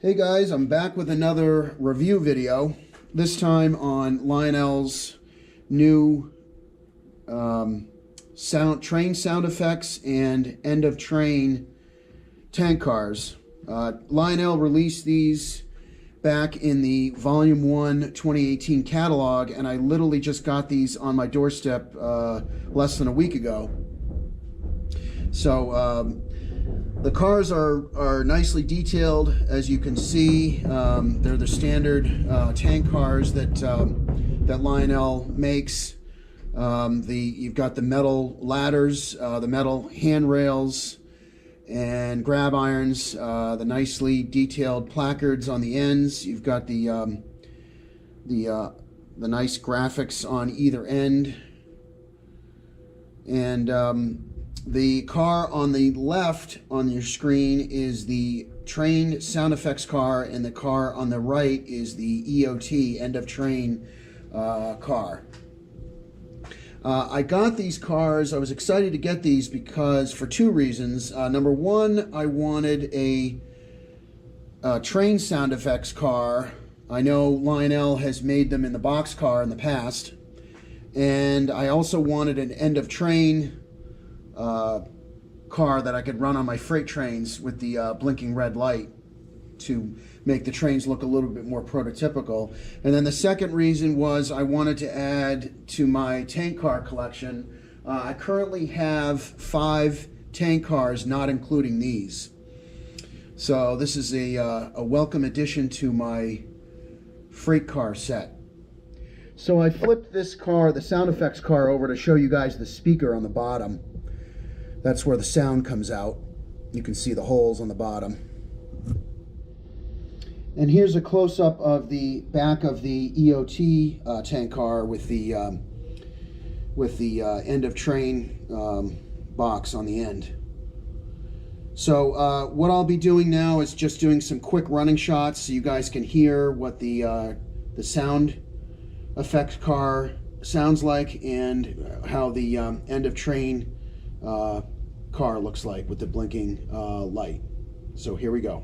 Hey guys, I'm back with another review video, this time on Lionel's new train sound effects and end of train tank cars. Lionel released these back in the Volume 1 2018 catalog, and I literally just got these on my doorstep less than a week ago. So the cars are nicely detailed, as you can see. They're the standard tank cars that Lionel makes. You've got the metal ladders, the metal handrails, and grab irons, the nicely detailed placards on the ends. You've got the nice graphics on either end, and the car on the left on your screen is the train sound effects car, and the car on the right is the EOT, end of train car. I got these cars. I was excited to get these because for two reasons. Number one, I wanted a train sound effects car. I know Lionel has made them in the box car in the past, and I also wanted an end of train car that I could run on my freight trains with the blinking red light to make the trains look a little bit more prototypical. And then the second reason was I wanted to add to my tank car collection. I currently have 5 tank cars, not including these. So this is a welcome addition to my freight car set. So I flipped this car, the sound effects car, over to show you guys the speaker on the bottom. That's where the sound comes out. You can see the holes on the bottom. And here's a close-up of the back of the EOT tank car with the end of train box on the end. So what I'll be doing now is just doing some quick running shots so you guys can hear what the sound effect car sounds like and how the end of train car looks like with the blinking light. So here we go.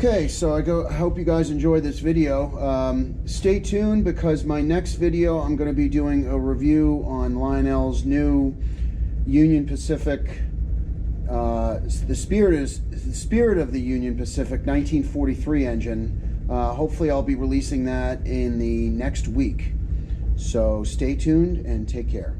Okay, so I hope you guys enjoyed this video. Stay tuned, because my next video I'm going to be doing a review on Lionel's new Union Pacific, the Spirit of the Union Pacific 1943 engine. Hopefully I'll be releasing that in the next week. So stay tuned and take care.